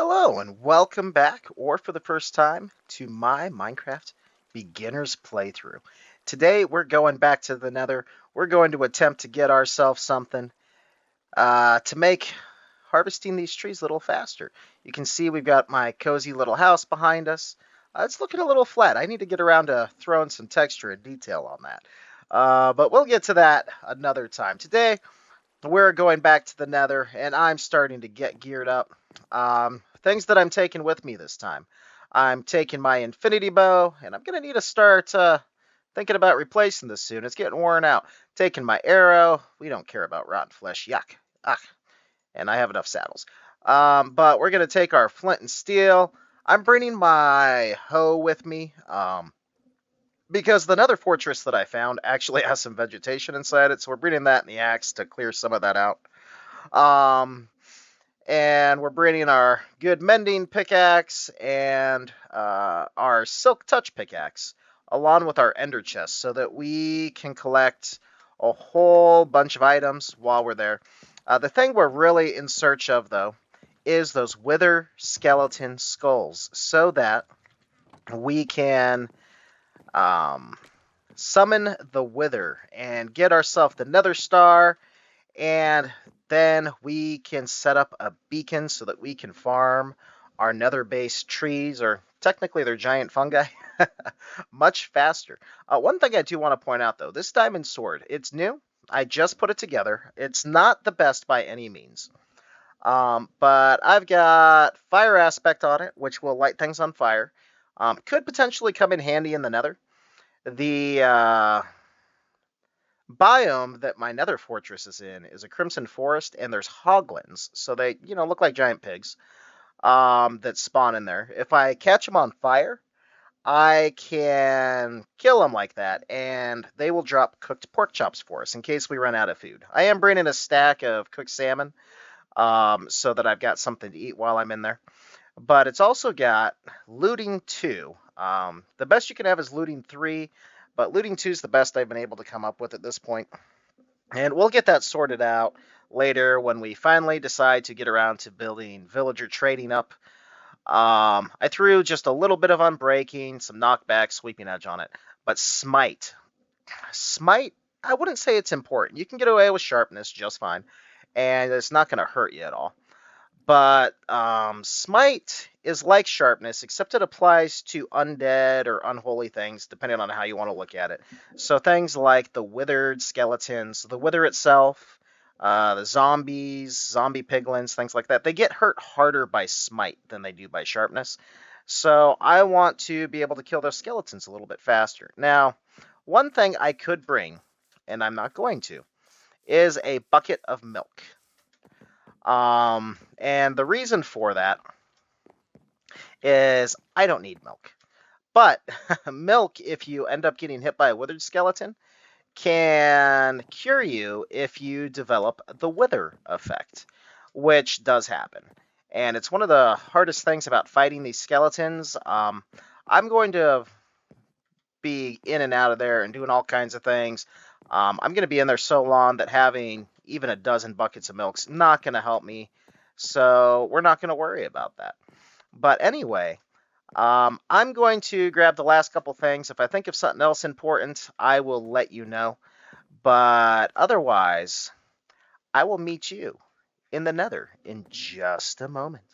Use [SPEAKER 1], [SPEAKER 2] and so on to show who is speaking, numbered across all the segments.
[SPEAKER 1] Hello and welcome back, or for the first time, to my Minecraft beginner's playthrough. Today we're going back to the nether. We're going to attempt to get ourselves something to make harvesting these trees a little faster. You can see we've got my cozy little house behind us. It's looking a little flat. I need to get around to throwing some texture and detail on that. But we'll get to that another time. Today we're going back to the nether, and I'm starting to get geared up. Things that I'm taking with me this time. I'm taking my infinity bow, and I'm going to need to start thinking about replacing this soon. It's getting worn out. Taking my arrow. We don't care about rotten flesh. Yuck. Ah, and I have enough saddles. But we're going to take our flint and steel. I'm bringing my hoe with me. Because the nether fortress that I found actually has some vegetation inside it, so we're bringing that in the axe to clear some of that out. And we're bringing our good mending pickaxe and our silk touch pickaxe, along with our ender chest, so that we can collect a whole bunch of items while we're there. The thing we're really in search of, though, is those wither skeleton skulls, so that we can summon the wither and get ourselves the nether star, and then we can set up a beacon so that we can farm our nether-based trees, or technically they're giant fungi, much faster. One thing I do want to point out, though, this diamond sword, it's new. I just put it together. It's not the best by any means. But I've got fire aspect on it, which will light things on fire. Could potentially come in handy in the nether. The biome that my nether fortress is in is a crimson forest, and there's hoglins, so they, look like giant pigs that spawn in there. If I catch them on fire, I can kill them like that, and they will drop cooked pork chops for us in case we run out of food. I am bringing a stack of cooked salmon so that I've got something to eat while I'm in there. But it's also got looting 2. The best you can have is looting 3, but looting 2 is the best I've been able to come up with at this point. And we'll get that sorted out later when we finally decide to get around to building villager trading up. I threw just a little bit of unbreaking, some knockback, sweeping edge on it. But smite, I wouldn't say it's important. You can get away with sharpness just fine, and it's not going to hurt you at all. But smite is like sharpness, except it applies to undead or unholy things, depending on how you want to look at it. So things like the withered skeletons, the wither itself, the zombies, zombie piglins, things like that, they get hurt harder by smite than they do by sharpness. So I want to be able to kill those skeletons a little bit faster. Now, one thing I could bring, and I'm not going to, is a bucket of milk. And the reason for that is I don't need milk. But milk, if you end up getting hit by a withered skeleton, can cure you if you develop the wither effect, which does happen. And it's one of the hardest things about fighting these skeletons. I'm going to be in and out of there and doing all kinds of things. I'm going to be in there so long that having even a dozen buckets of milk's not going to help me. So we're not going to worry about that. But anyway, I'm going to grab the last couple things. If I think of something else important, I will let you know. But otherwise, I will meet you in the nether in just a moment.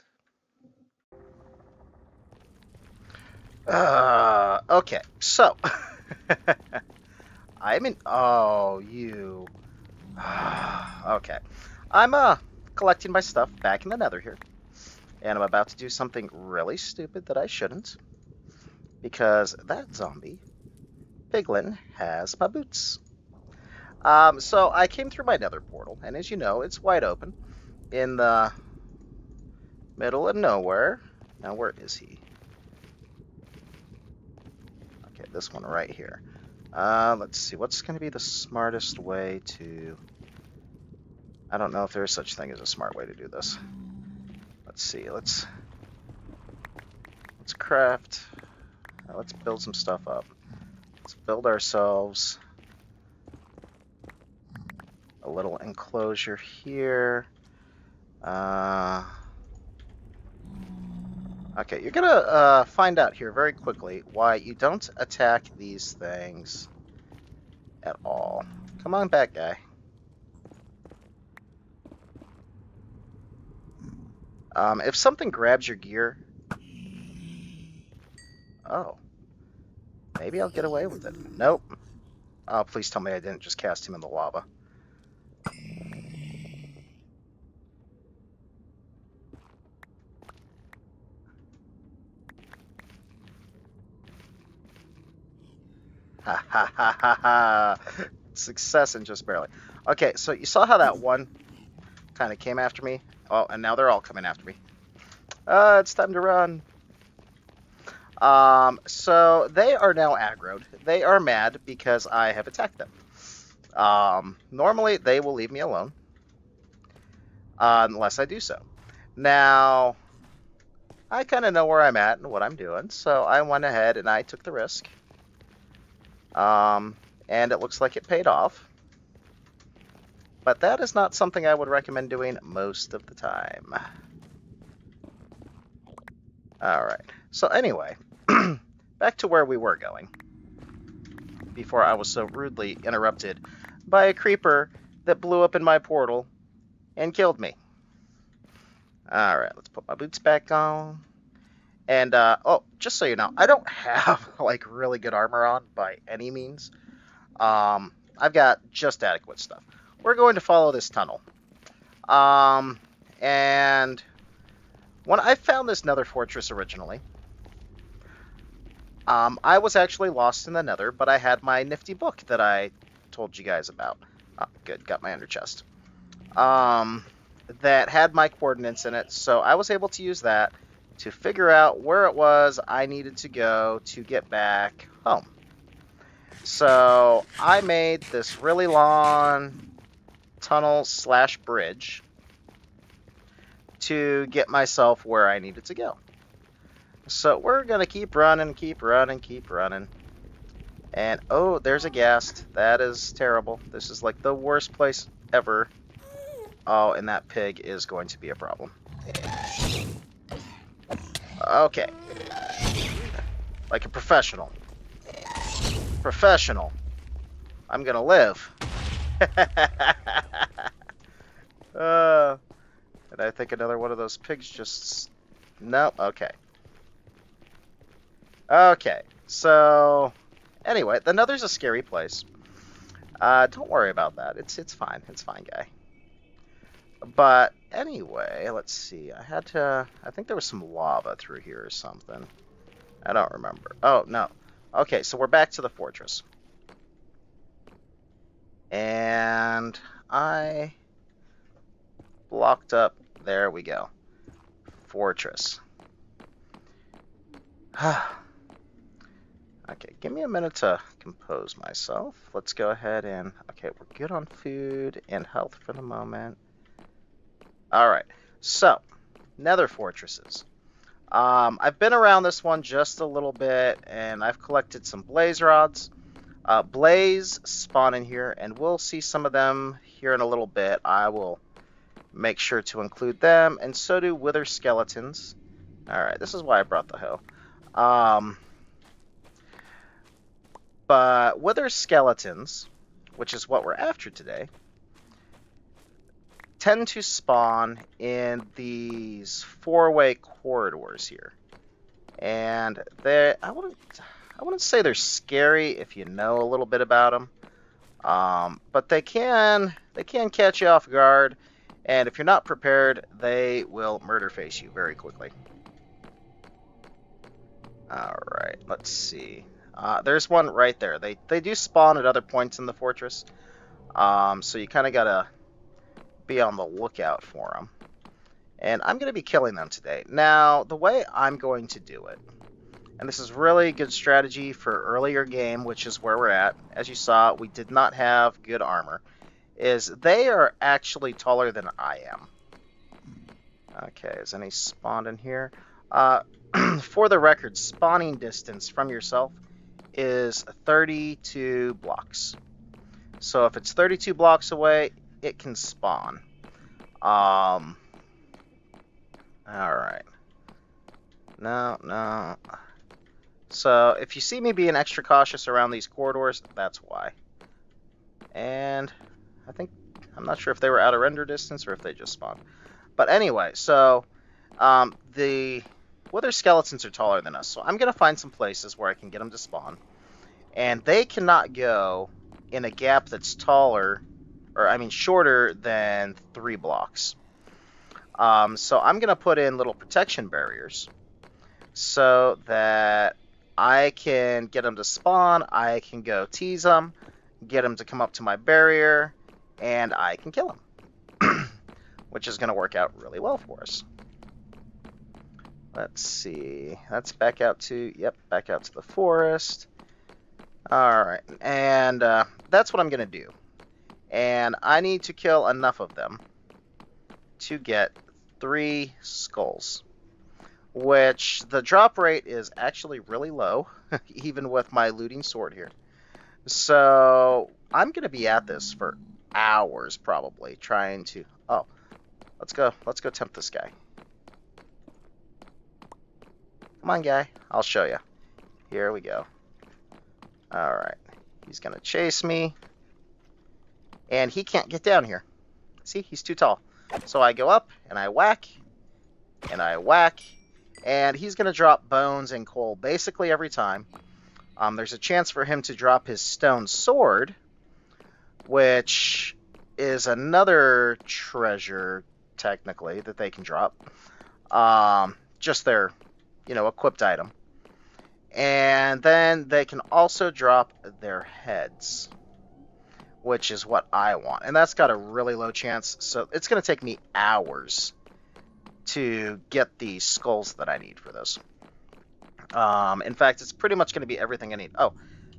[SPEAKER 1] Okay, so I'm in. Oh, you. Okay. I'm collecting my stuff back in the nether here. And I'm about to do something really stupid that I shouldn't. Because that zombie piglin has my boots. So I came through my nether portal, and as you know, it's wide open in the middle of nowhere. Now, where is he? Okay, this one right here. Let's see, what's going to be the smartest way to... I don't know if there's such thing as a smart way to do this. Let's see, let's craft... let's build some stuff up. Let's build ourselves a little enclosure here. Okay, you're gonna find out here very quickly why you don't attack these things at all. Come on back, guy. If something grabs your gear... Oh, maybe I'll get away with it. Nope. Oh, please tell me I didn't just cast him in the lava. Ha ha ha ha ha. Success and just barely. Okay, so you saw how that one kind of came after me? Oh, and now they're all coming after me. It's time to run. So they are now aggroed. They are mad because I have attacked them. Normally they will leave me alone. Unless I do so. Now, I kind of know where I'm at and what I'm doing, so I went ahead and I took the risk. And it looks like it paid off. But that is not something I would recommend doing most of the time. Alright, so anyway, back to where we were going before I was so rudely interrupted by a creeper that blew up in my portal and killed me. Alright, let's put my boots back on. And, oh, just so you know, I don't have, like, really good armor on by any means. I've got just adequate stuff. We're going to follow this tunnel. And when I found this nether fortress originally, I was actually lost in the nether, but I had my nifty book that I told you guys about. Oh, good, got my ender chest. That had my coordinates in it, so I was able to use that to figure out where it was I needed to go to get back home. So I made this really long tunnel slash bridge to get myself where I needed to go. So we're going to keep running, keep running, keep running. And, oh, there's a ghast. That is terrible. This is like the worst place ever. Oh, and that pig is going to be a problem. Okay. Like a professional. Professional. I'm gonna live. And I think another one of those pigs just... No, okay. Okay, so... Anyway, the Nether's a scary place. Don't worry about that. It's fine. It's fine, guy. But anyway, let's see. I think there was some lava through here or something. I don't remember. Oh, no. Okay, so we're back to the fortress. And I blocked up. There we go. Fortress. Okay, give me a minute to compose myself. Let's go ahead and... Okay, we're good on food and health for the moment. Alright, so, nether fortresses. I've been around this one just a little bit, and I've collected some blaze rods. Blaze spawn in here, and we'll see some of them here in a little bit. I will make sure to include them, and so do wither skeletons. Alright, this is why I brought the hoe. But wither skeletons, which is what we're after today, tend to spawn in these four-way corridors here. And I wouldn't say they're scary if you know a little bit about them. But they can catch you off guard, and if you're not prepared, they will murder face you very quickly. Alright, let's see. There's one right there. They do spawn at other points in the fortress, so you kind of gotta be on the lookout for them. And I'm going to be killing them today. Now, the way I'm going to do it, and this is really good strategy for earlier game, which is where we're at. As you saw, we did not have good armor, is they are actually taller than I am. Okay, is any spawned in here? For the record, spawning distance from yourself is 32 blocks. So if it's 32 blocks away, it can spawn. Alright. No, no. So if you see me being extra cautious around these corridors, that's why. And I'm not sure if they were out of render distance or if they just spawned. But anyway, so the wither skeletons are taller than us, so I'm going to find some places where I can get them to spawn. And they cannot go in a gap that's taller, or I mean shorter than 3 blocks. So I'm going to put in little protection barriers so that I can get them to spawn, I can go tease them, get them to come up to my barrier, and I can kill them. Which is going to work out really well for us. Let's see. That's back out to, back out to the forest. Alright, and that's what I'm going to do. And I need to kill enough of them to get 3 skulls. Which, the drop rate is actually really low, even with my looting sword here. So, I'm going to be at this for hours, probably, trying to... Oh, let's go tempt this guy. Come on, guy. I'll show you. Here we go. Alright. He's going to chase me. And he can't get down here. See, he's too tall. So I go up, and I whack, and I whack, and he's going to drop bones and coal basically every time. There's a chance for him to drop his stone sword, which is another treasure, technically, that they can drop. Just their, equipped item. And then they can also drop their heads, which is what I want. And that's got a really low chance, so it's going to take me hours to get the skulls that I need for this. In fact, it's pretty much going to be everything I need. Oh,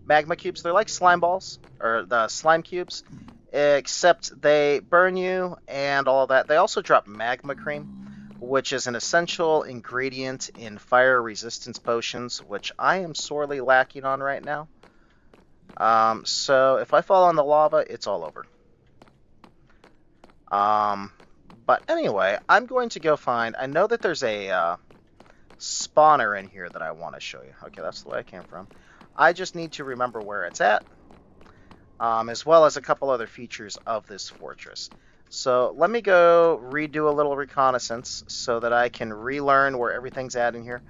[SPEAKER 1] magma cubes. They're like slime balls, or the slime cubes, except they burn you and all that. They also drop magma cream, which is an essential ingredient in fire resistance potions, which I am sorely lacking on right now. So if I fall on the lava, it's all over. But anyway, I'm going to go find... I know that there's a spawner in here that I want to show you. Okay, that's the way I came from. I just need to remember where it's at, as well as a couple other features of this fortress. So let me go redo a little reconnaissance so that I can relearn where everything's at in here.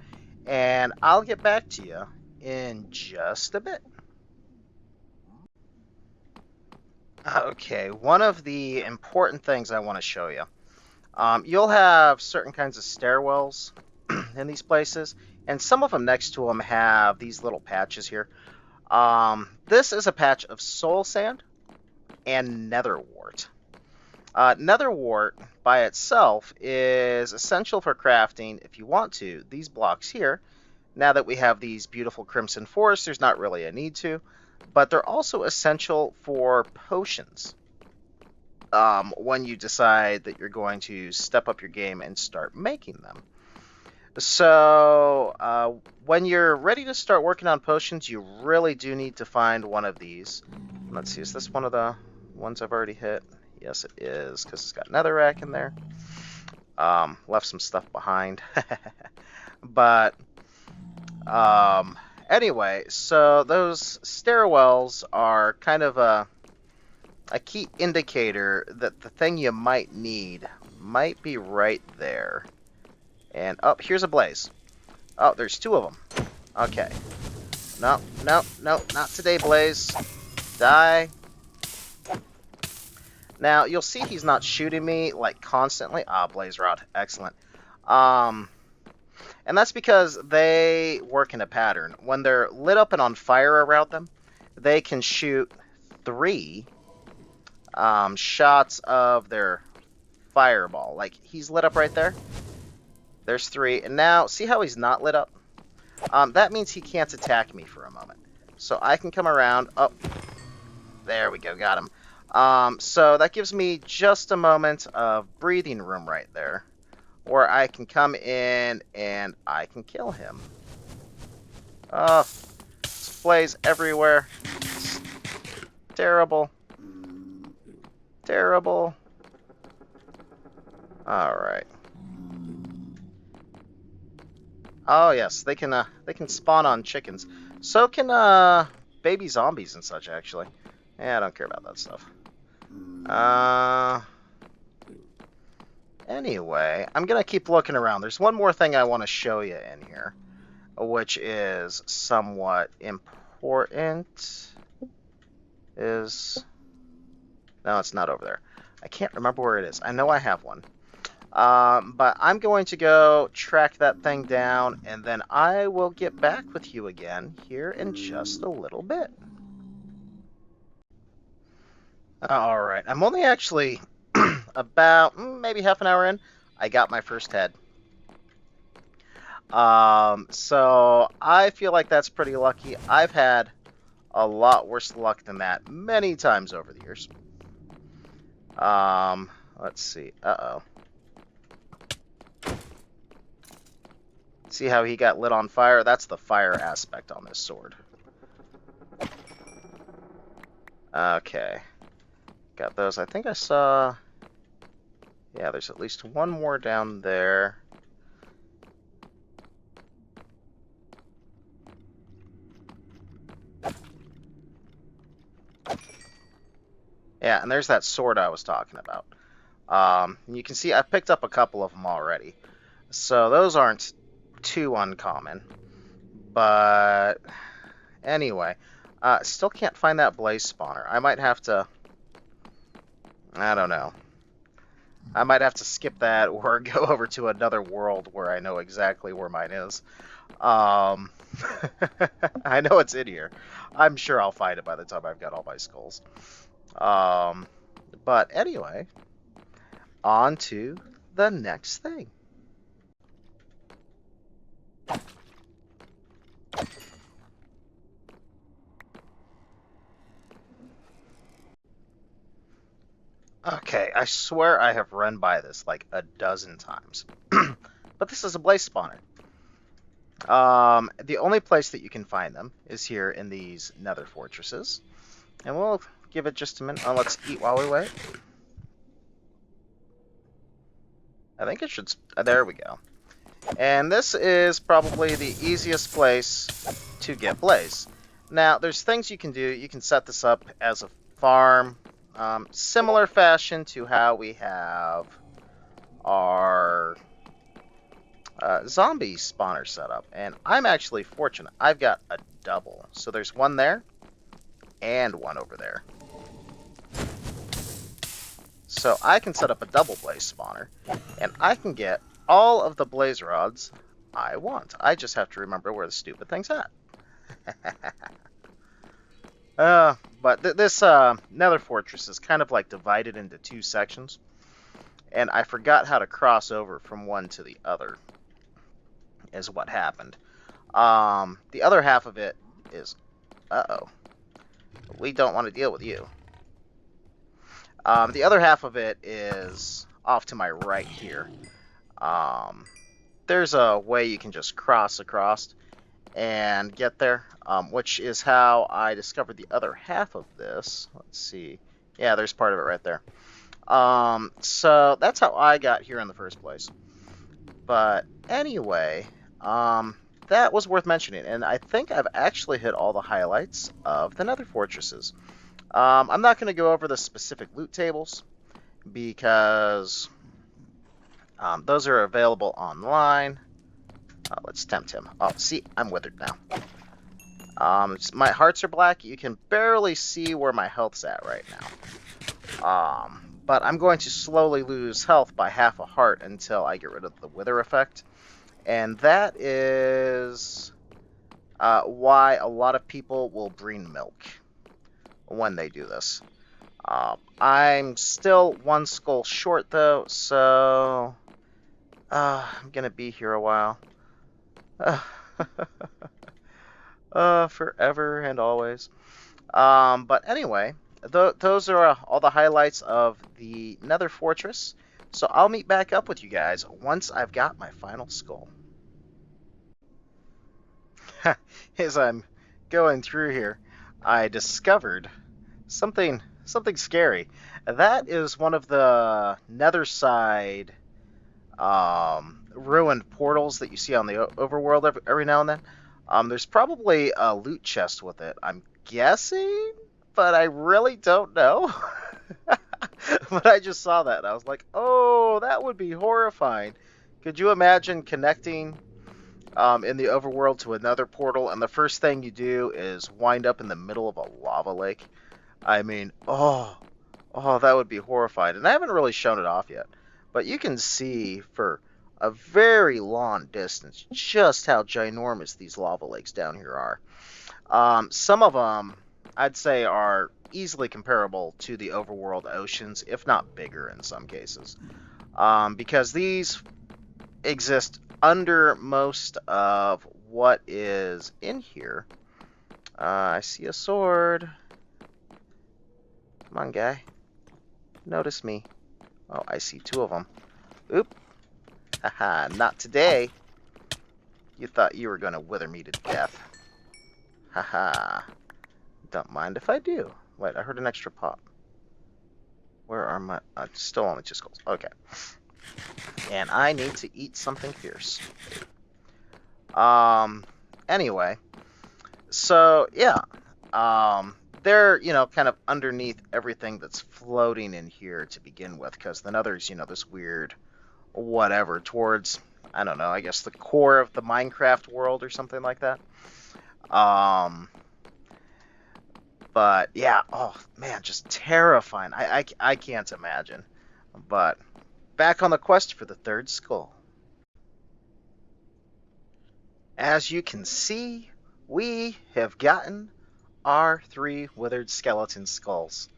[SPEAKER 1] And I'll get back to you in just a bit. Okay, one of the important things I want to show you. You'll have certain kinds of stairwells in these places, and some of them next to them have these little patches here. This is a patch of soul sand and nether wart. Nether wart by itself is essential for crafting, if you want to, these blocks here. Now that we have these beautiful crimson forests, there's not really a need to. But they're also essential for potions when you decide that you're going to step up your game and start making them. So when you're ready to start working on potions, you really do need to find one of these. Let's see, is this one of the ones I've already hit? Yes, it is, because it's got netherrack in there. Left some stuff behind. But... anyway, so those stairwells are kind of a key indicator that the thing you might need might be right there. And, oh, here's a blaze. Oh, there's 2 of them. Okay. No, not today, Blaze. Die. Now, you'll see he's not shooting me, like, constantly. Ah, Blaze Rod. Excellent. And that's because they work in a pattern. When they're lit up and on fire around them, they can shoot 3 shots of their fireball. Like, he's lit up right there. There's 3. And now, see how he's not lit up? That means he can't attack me for a moment. So I can come around. Oh, there we go. Got him. So that gives me just a moment of breathing room right there, or I can come in and I can kill him. Oh, blaze everywhere. It's terrible. Terrible. Alright. Oh yes, they can spawn on chickens. So can baby zombies and such actually. Yeah, I don't care about that stuff. Uh anyway, I'm gonna keep looking around. There's one more thing I want to show you in here, which is somewhat important. Is No, it's not over there. I can't remember where it is. I know I have one. But I'm going to go track that thing down, and then I will get back with you again here in just a little bit. All right, I'm only actually about maybe half an hour in. I got my first head. So I feel like that's pretty lucky. I've had a lot worse luck than that many times over the years. Let's see. Uh-oh. See how he got lit on fire? That's the fire aspect on this sword. Okay. Got those. I think I saw... Yeah, there's at least one more down there. Yeah, and there's that sword I was talking about. You can see I picked up a couple of them already. So those aren't too uncommon. But anyway, still can't find that blaze spawner. I might have to... I don't know. I might have to skip that or go over to another world where I know exactly where mine is. I know it's in here. I'm sure I'll find it by the time I've got all my skulls. But anyway, on to the next thing. Okay, I swear I have run by this like a dozen times. But this is a blaze spawner. The only place that you can find them is here in these nether fortresses. And we'll give it just a minute. Oh, let's eat while we wait. I think it should... There we go. And this is probably the easiest place to get blaze. Now, there's things you can do. You can set this up as a farm. Similar fashion to how we have our zombie spawner set up. And I'm actually fortunate. I've got a double. So there's one there and one over there. So I can set up a double blaze spawner, and I can get all of the blaze rods I want. I just have to remember where the stupid thing's at. But this nether fortress is kind of like divided into two sections, and I forgot how to cross over from one to the other, is what happened. The other half of it is... Uh-oh. We don't want to deal with you. The other half of it is off to my right here. There's a way you can just cross across and get there, which is how I discovered the other half of this. Let's see. Yeah, there's part of it right there. So that's how I got here in the first place. But anyway, that was worth mentioning, and I think I've actually hit all the highlights of the nether fortresses. I'm not going to go over the specific loot tables because those are available online. Let's tempt him. Oh, see, I'm withered now. My hearts are black. You can barely see where my health's at right now. But I'm going to slowly lose health by half a heart until I get rid of the wither effect. And that is why a lot of people will breed milk when they do this. I'm still one skull short though, so I'm gonna be here a while. Forever and always. But anyway, those are all the highlights of the Nether Fortress. So I'll meet back up with you guys once I've got my final skull. As I'm going through here, I discovered something scary. That is one of the nether side ruined portals that you see on the overworld every now and then. There's probably a loot chest with it, I'm guessing, but I really don't know. But I just saw that and I was like, oh, that would be horrifying. Could you imagine connecting in the overworld to another portal, and the first thing you do is wind up in the middle of a lava lake? I mean, oh, that would be horrifying. And I haven't really shown it off yet, but you can see for a very long distance just how ginormous these lava lakes down here are. Some of them, I'd say, are easily comparable to the overworld oceans, if not bigger in some cases, because these exist under most of what is in here. I see a sword. Come on, guy. Notice me. Oh, I see two of them. Oop. Haha, not today. You thought you were going to wither me to death. Haha. Don't mind if I do. Wait, I heard an extra pop. Where are my... still only 2 skulls. Okay. And I need to eat something fierce. Anyway. So, yeah. They're, kind of underneath everything that's floating in here to begin with, because the nether's, this weird whatever towards, I don't know, I guess the core of the Minecraft world or something like that. But yeah, oh man, just terrifying. I can't imagine. But back on the quest for the 3rd skull. As you can see, we have gotten our 3 withered skeleton skulls.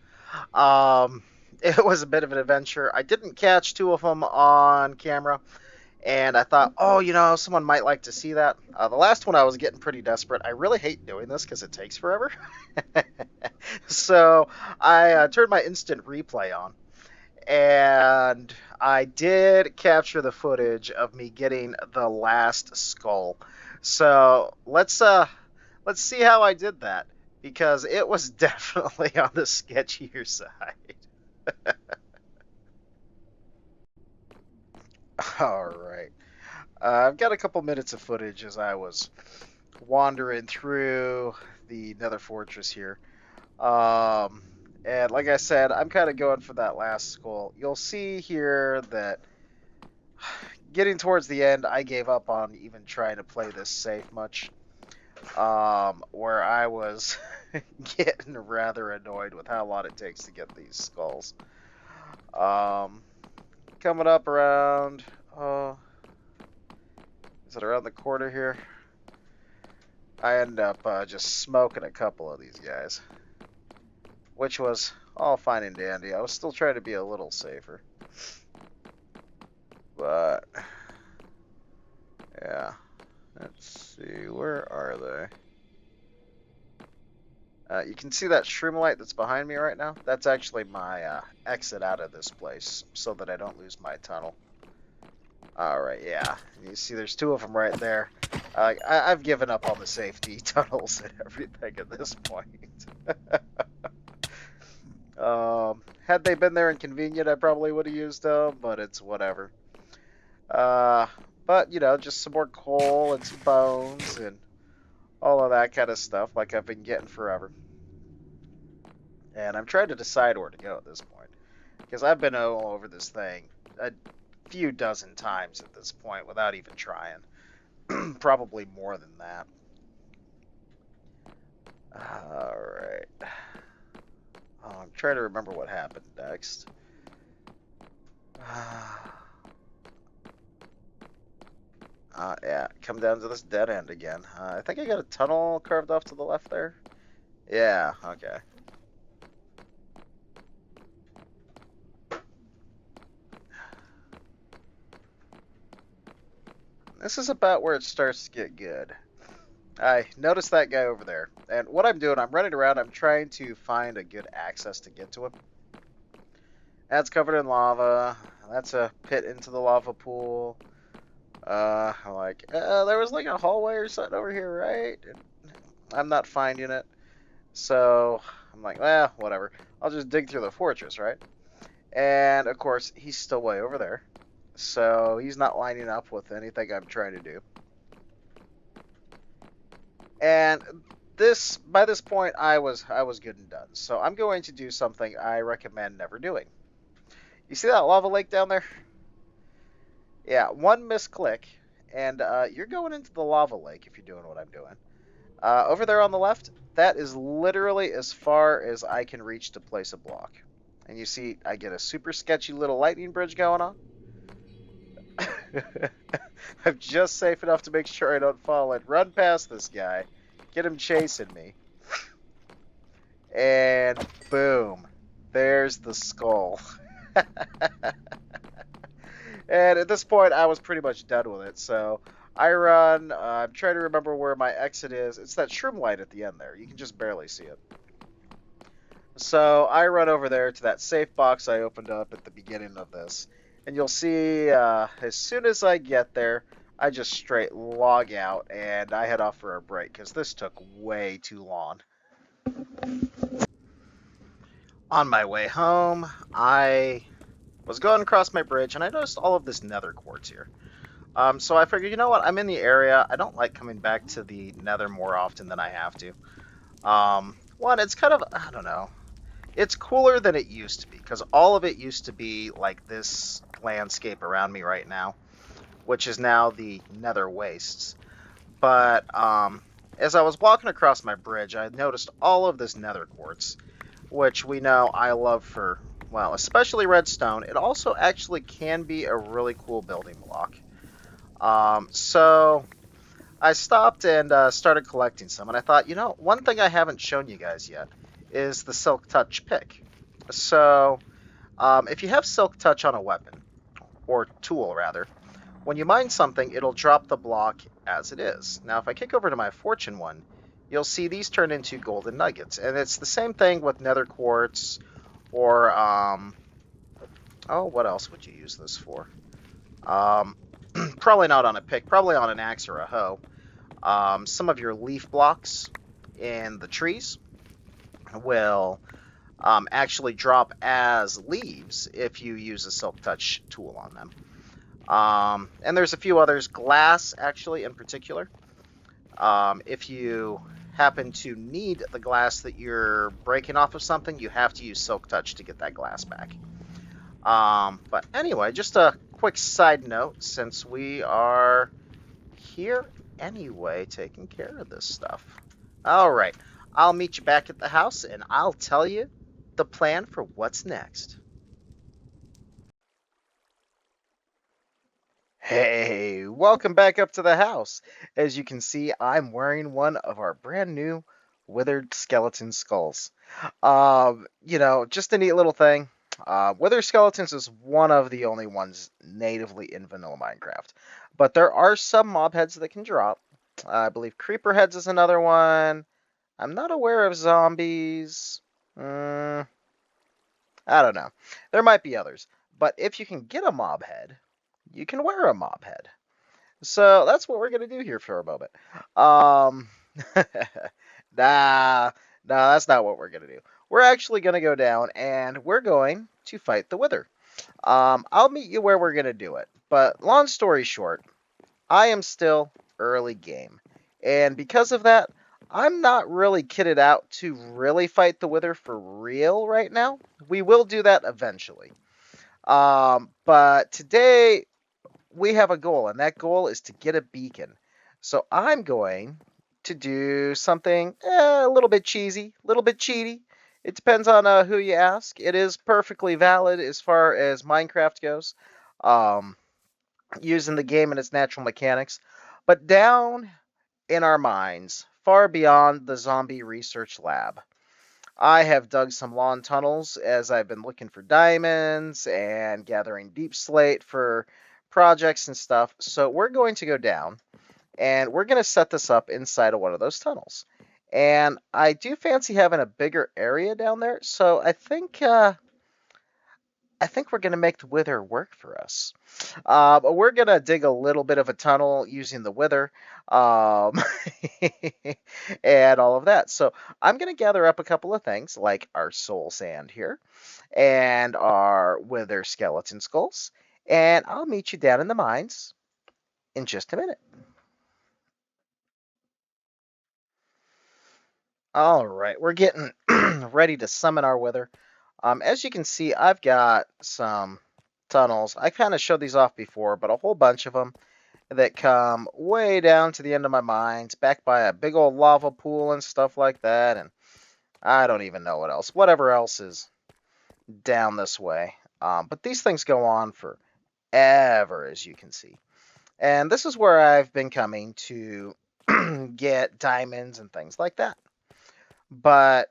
[SPEAKER 1] It was a bit of an adventure. I didn't catch 2 of them on camera, and I thought, oh, someone might like to see that. The last one I was getting pretty desperate. I really hate doing this because it takes forever. So I turned my instant replay on, and I did capture the footage of me getting the last skull. So let's see how I did that, because it was definitely on the sketchier side. All right. I've got a couple minutes of footage as I was wandering through the Nether Fortress here. And like I said, I'm kind of going for that last skull. You'll see here that getting towards the end, I gave up on even trying to play this safe much. Where I was getting rather annoyed with how long it takes to get these skulls. Coming up around, is it around the corner here? I end up just smoking a couple of these guys, which was all fine and dandy. I was still trying to be a little safer, but yeah. Let's see, where are they? You can see that shroomlight that's behind me right now? That's actually my exit out of this place, so that I don't lose my tunnel. Alright, yeah. You see there's 2 of them right there. I've given up on the safety tunnels and everything at this point. Had they been there and convenient, I probably would have used them, but it's whatever. But, just some more coal and some bones and all of that kind of stuff, like I've been getting forever. And I'm trying to decide where to go at this point, because I've been all over this thing a few dozen times at this point without even trying. Probably more than that. Alright. Oh, I'm trying to remember what happened next. Yeah, come down to this dead end again. I think I got a tunnel carved off to the left there. Yeah, okay. This is about where it starts to get good. I noticed that guy over there. And what I'm doing, I'm running around, I'm trying to find a good access to get to him. That's covered in lava. That's a pit into the lava pool. There was like a hallway or something over here, right? And I'm not finding it. So, I'm like, well, whatever. I'll just dig through the fortress, right? And, of course, he's still way over there. so he's not lining up with anything I'm trying to do. And this by this point I was good and done. So I'm going to do something I recommend never doing. You see that lava lake down there? Yeah, one misclick, and you're going into the lava lake if you're doing what I'm doing. Over there on the left, that is literally as far as I can reach to place a block. And you see, I get a super sketchy little lightning bridge going on. I'm just safe enough to make sure I don't fall and run past this guy, get him chasing me, and boom, there's the skull. And at this point, I was pretty much done with it. So I run. I'm trying to remember where my exit is. It's that shroom light at the end there. You can just barely see it. So I run over there to that safe box I opened up at the beginning of this. And you'll see as soon as I get there, I just straight log out and I head off for a break because this took way too long. On my way home, I was going across my bridge and I noticed all of this nether quartz here. So I figured, you know what? I'm in the area. I don't like coming back to the nether more often than I have to. One, it's kind of, I don't know. It's cooler than it used to be because all of it used to be like this landscape around me right now, which is now the nether wastes. But as I was walking across my bridge, I noticed all of this nether quartz, which we know I love for, well, especially redstone. It also actually can be a really cool building block. So I stopped and started collecting some, and I thought, you know, one thing I haven't shown you guys yet is the Silk Touch pick. So, if you have Silk Touch on a weapon, or tool rather, when you mine something, it'll drop the block as it is. Now, if I kick over to my Fortune one, you'll see these turn into golden nuggets, and it's the same thing with Nether Quartz, or, oh, what else would you use this for? Um, Probably not on a pick, probably on an axe or a hoe. Some of your leaf blocks in the trees will actually drop as leaves if you use a Silk Touch tool on them. And there's a few others, glass actually in particular. If you happen to need the glass that you're breaking off of something, you have to use Silk Touch to get that glass back. But anyway, just a quick side note, since we are here anyway, taking care of this stuff. All right, I'll meet you back at the house and I'll tell you the plan for what's next. Hey, welcome back up to the house. As you can see, I'm wearing one of our brand new withered skeleton skulls. Just a neat little thing. Wither skeletons is one of the only ones natively in vanilla Minecraft, but there are some mob heads that can drop. I believe creeper heads is another one. I'm not aware of zombies. Mm, I don't know. There might be others, but if you can get a mob head, you can wear a mob head. So that's what we're gonna do here for a moment. Um, nah, that's not what we're gonna do. We're actually gonna go down and we're going to fight the Wither. I'll meet you where we're gonna do it. But long story short, I am still early game, and because of that, I'm not really kitted out to really fight the Wither for real right now. We will do that eventually. But today we have a goal, and that goal is to get a beacon. So I'm going to do something a little bit cheesy, a little bit cheaty. It depends on who you ask. It is perfectly valid as far as Minecraft goes, um, using the game and its natural mechanics. But down in our minds, far beyond the zombie research lab, I have dug some lawn tunnels as I've been looking for diamonds and gathering deep slate for projects and stuff. So we're going to go down and we're going to set this up inside of one of those tunnels. And I do fancy having a bigger area down there, so I think we're going to make the wither work for us. We're going to dig a little bit of a tunnel using the wither um, and all of that. So I'm going to gather up a couple of things like our soul sand here and our wither skeleton skulls. And I'll meet you down in the mines in just a minute. All right, we're getting ready to summon our wither. As you can see, I've got some tunnels. I kind of showed these off before, but a whole bunch of them that come way down to the end of my mines, back by a big old lava pool and stuff like that, and I don't even know what else. Whatever else is down this way. But these things go on forever, as you can see. And this is where I've been coming to get diamonds and things like that. But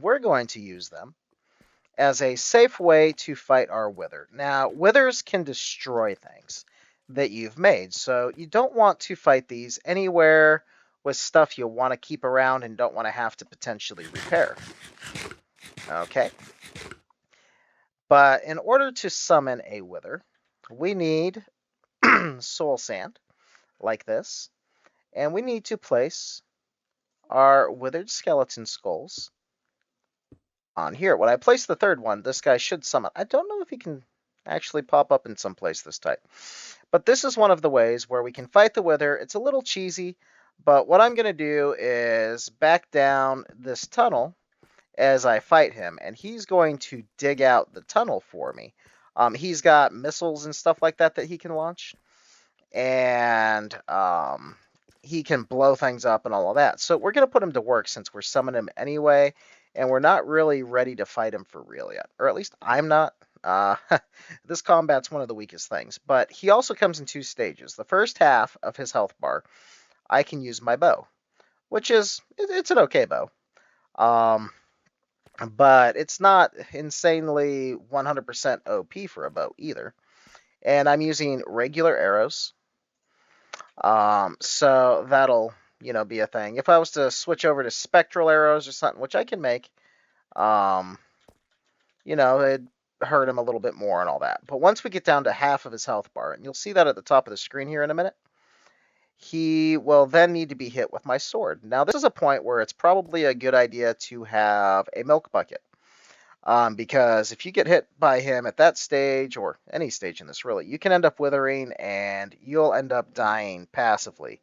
[SPEAKER 1] we're going to use them as a safe way to fight our wither. Now, withers can destroy things that you've made, so you don't want to fight these anywhere with stuff you want to keep around and don't want to have to potentially repair. Okay. But in order to summon a wither, we need soul sand, like this, and we need to place our withered skeleton skulls on here. When I place the third one, this guy should summon. I don't know if he can actually pop up in some place this time. But this is one of the ways where we can fight the wither. It's a little cheesy, but what I'm going to do is back down this tunnel as I fight him, and he's going to dig out the tunnel for me. He's got missiles and stuff like that that he can launch, and he can blow things up and all of that. So we're going to put him to work since we're summoning him anyway, and we're not really ready to fight him for real yet. Or at least I'm not. This combat's one of the weakest things. But he also comes in two stages. The first half of his health bar, I can use my bow, which it's an okay bow. But it's not insanely 100% OP for a bow either. And I'm using regular arrows. So that'll, be a thing. If I was to switch over to spectral arrows or something, which I can make, it'd hurt him a little bit more and all that. But once we get down to half of his health bar, and you'll see that at the top of the screen here in a minute, he will then need to be hit with my sword. Now, this is a point where it's probably a good idea to have a milk bucket. Because if you get hit by him at that stage, or any stage in this really, you can end up withering and you'll end up dying passively.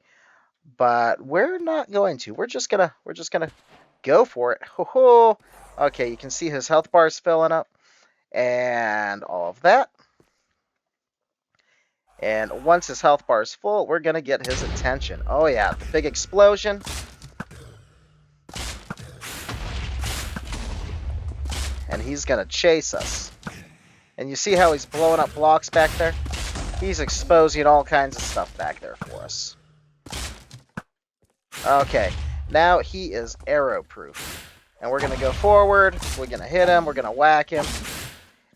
[SPEAKER 1] But we're not going to. We're just gonna go for it. Ho ho! Okay, you can see his health bar's filling up and all of that. And once his health bar is full, we're gonna get his attention. Oh yeah, the big explosion. And he's gonna chase us. And you see how he's blowing up blocks back there? He's exposing all kinds of stuff back there for us. Okay, now he is arrow proof. And we're gonna go forward, we're gonna hit him, we're gonna whack him.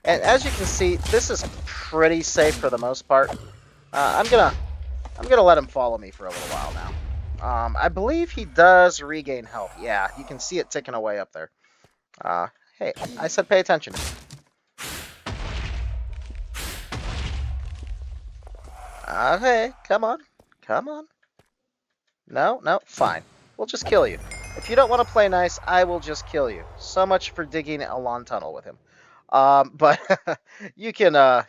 [SPEAKER 1] And as you can see, this is pretty safe for the most part. I'm gonna let him follow me for a little while now. I believe he does regain health. Yeah, you can see it ticking away up there. Hey, I said pay attention. Okay, come on. Come on. No, fine. We'll just kill you. If you don't want to play nice, I will just kill you. So much for digging a long tunnel with him. But you can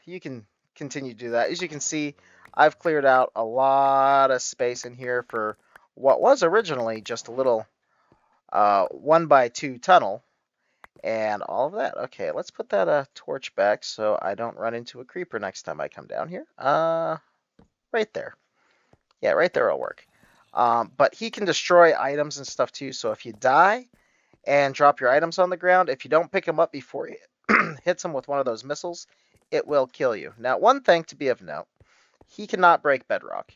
[SPEAKER 1] continue to do that. As you can see, I've cleared out a lot of space in here for what was originally just a little 1x2 tunnel and all of that. Okay, let's put that torch back so I don't run into a creeper next time I come down here. Right there. Yeah, right there will work. But he can destroy items and stuff too, so if you die and drop your items on the ground, if you don't pick them up before he hits him with one of those missiles, it will kill you. Now, one thing to be of note, he cannot break bedrock.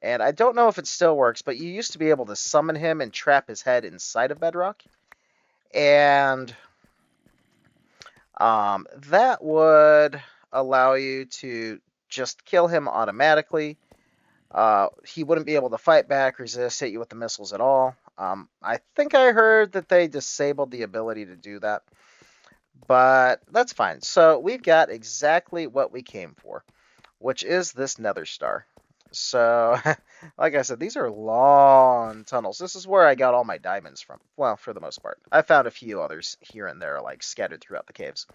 [SPEAKER 1] And I don't know if it still works, but you used to be able to summon him and trap his head inside of bedrock. And that would allow you to just kill him automatically. He wouldn't be able to fight back, resist, hit you with the missiles at all. I think I heard that they disabled the ability to do that. But that's fine. So we've got exactly what we came for, which is this nether star. So, like I said, these are long tunnels. This is where I got all my diamonds from. Well, for the most part. I found a few others here and there, like scattered throughout the caves.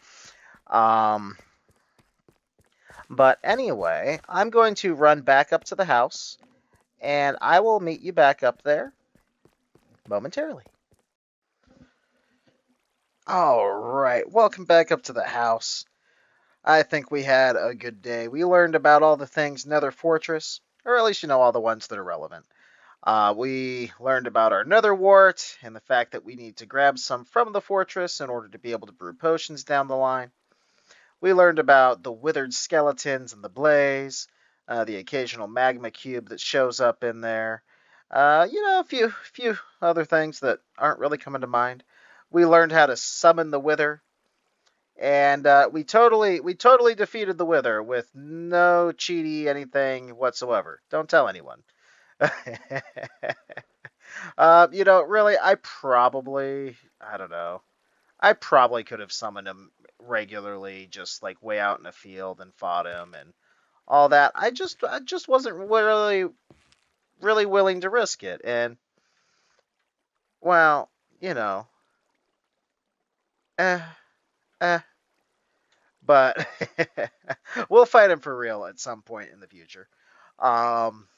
[SPEAKER 1] But anyway, I'm going to run back up to the house, and I will meet you back up there momentarily. All right, welcome back up to the house. I think we had a good day. We learned about all the things Nether Fortress, or at least all the ones that are relevant. We learned about our nether wart and the fact that we need to grab some from the fortress in order to be able to brew potions down the line. We learned about the withered skeletons and the blaze, the occasional magma cube that shows up in there. A few other things that aren't really coming to mind. We learned how to summon the wither, and we totally defeated the wither with no cheaty anything whatsoever. Don't tell anyone. Really, I don't know. I probably could have summoned him regularly, just like way out in the field and fought him and all that. I just wasn't really willing to risk it. And well, you know, eh, eh. But we'll fight him for real at some point in the future. Um,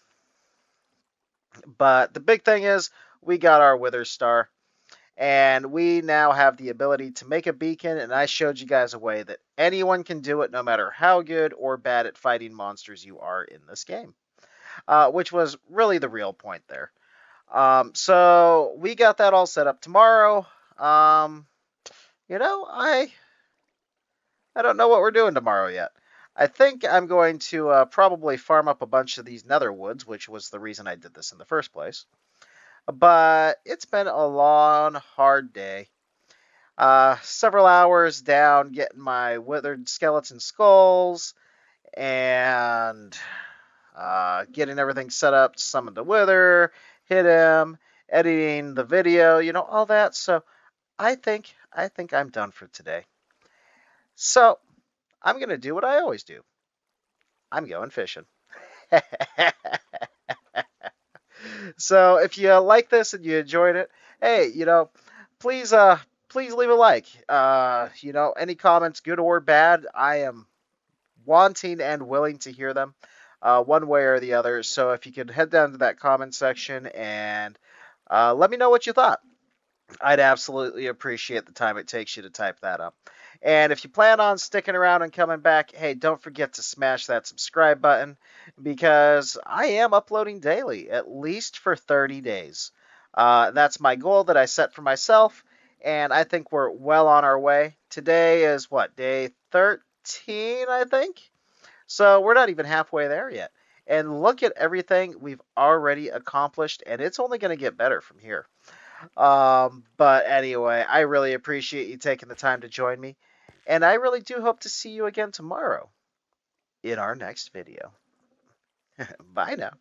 [SPEAKER 1] but the big thing is we got our Wither Star. And we now have the ability to make a beacon, and I showed you guys a way that anyone can do it no matter how good or bad at fighting monsters you are in this game, which was really the real point there. So we got that all set up tomorrow. Um, I don't know what we're doing tomorrow yet. I think I'm going to probably farm up a bunch of these nether woods, which was the reason I did this in the first place. But it's been a long, hard day. Several hours down getting my withered skeleton skulls and getting everything set up to summon the wither, hit him, editing the video, all that. So I think I'm done for today. So I'm gonna do what I always do. I'm going fishing. So if you like this and you enjoyed it, hey, please please leave a like. Any comments, good or bad, I am wanting and willing to hear them, one way or the other. So if you could head down to that comment section and let me know what you thought. I'd absolutely appreciate the time it takes you to type that up. And if you plan on sticking around and coming back, hey, don't forget to smash that subscribe button because I am uploading daily, at least for 30 days. That's my goal that I set for myself, and I think we're well on our way. Today is what, day 13, I think? So we're not even halfway there yet. And look at everything we've already accomplished, and it's only going to get better from here. But anyway, I really appreciate you taking the time to join me, and I really do hope to see you again tomorrow in our next video. Bye now.